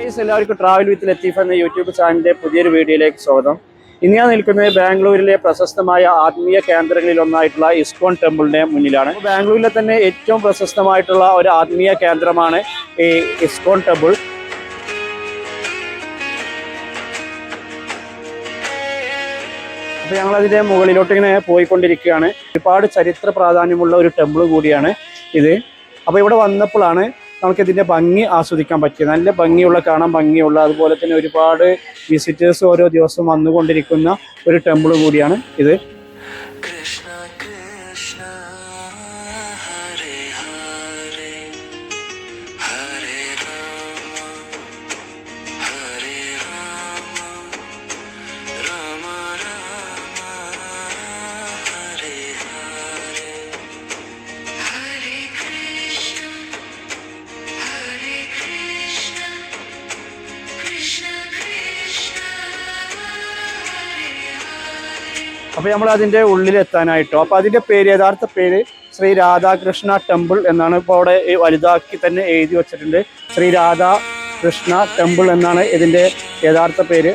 Guys, എല്ലാവർക്കും travel with Latheef എന്ന YouTube ചാനലിന്റെ പുതിയൊരു വീഡിയോയിലേക്ക് സ്വാഗതം. ഇന്ന് ഞാൻ നിൽക്കുന്നത് ബാംഗ്ലൂരിലെ പ്രശസ്തമായ ആത്മീയ കേന്ദ്രങ്ങളിൽ ഒന്നായിട്ടുള്ള ഇസ്കോൺ ടെമ്പിളിന്റെ മുന്നിലാണ്. ബാംഗ്ലൂരിലെ തന്നെ ഏറ്റവും പ്രശസ്തമായിട്ടുള്ള ഒരു ആത്മീയ കേന്ദ്രമാണ് ഈ ഇസ്കോൺ ടെമ്പിൾ. അപ്പോൾ ഞങ്ങളതിൻ്റെ മുകളിലോട്ട് ഇങ്ങനെ പോയിക്കൊണ്ടിരിക്കുകയാണ്. ഒരുപാട് ചരിത്ര പ്രാധാന്യമുള്ള ഒരു ടെമ്പിൾ കൂടിയാണ് ഇത്. അപ്പോൾ ഇവിടെ വന്നപ്പോഴാണ് നമുക്കിതിൻ്റെ ഭംഗി ആസ്വദിക്കാൻ പറ്റിയത്. നല്ല ഭംഗിയുള്ള, കാണാൻ ഭംഗിയുള്ള, അതുപോലെ തന്നെ ഒരുപാട് വിസിറ്റേഴ്സ് ഓരോ ദിവസം വന്നുകൊണ്ടിരിക്കുന്ന ഒരു ടെമ്പിൾ കൂടിയാണ് ഇത്. അപ്പോൾ നമ്മൾ അതിൻ്റെ ഉള്ളിലെത്താനായിട്ടോ, അപ്പോൾ അതിൻ്റെ പേര്, യഥാർത്ഥ പേര് ശ്രീ രാധാകൃഷ്ണ ടെമ്പിൾ എന്നാണ്. ഇപ്പോൾ അവിടെ വലുതാക്കി തന്നെ എഴുതി വച്ചിട്ടുണ്ട്. ശ്രീ രാധാകൃഷ്ണ ടെമ്പിൾ എന്നാണ് ഇതിൻ്റെ യഥാർത്ഥ പേര്.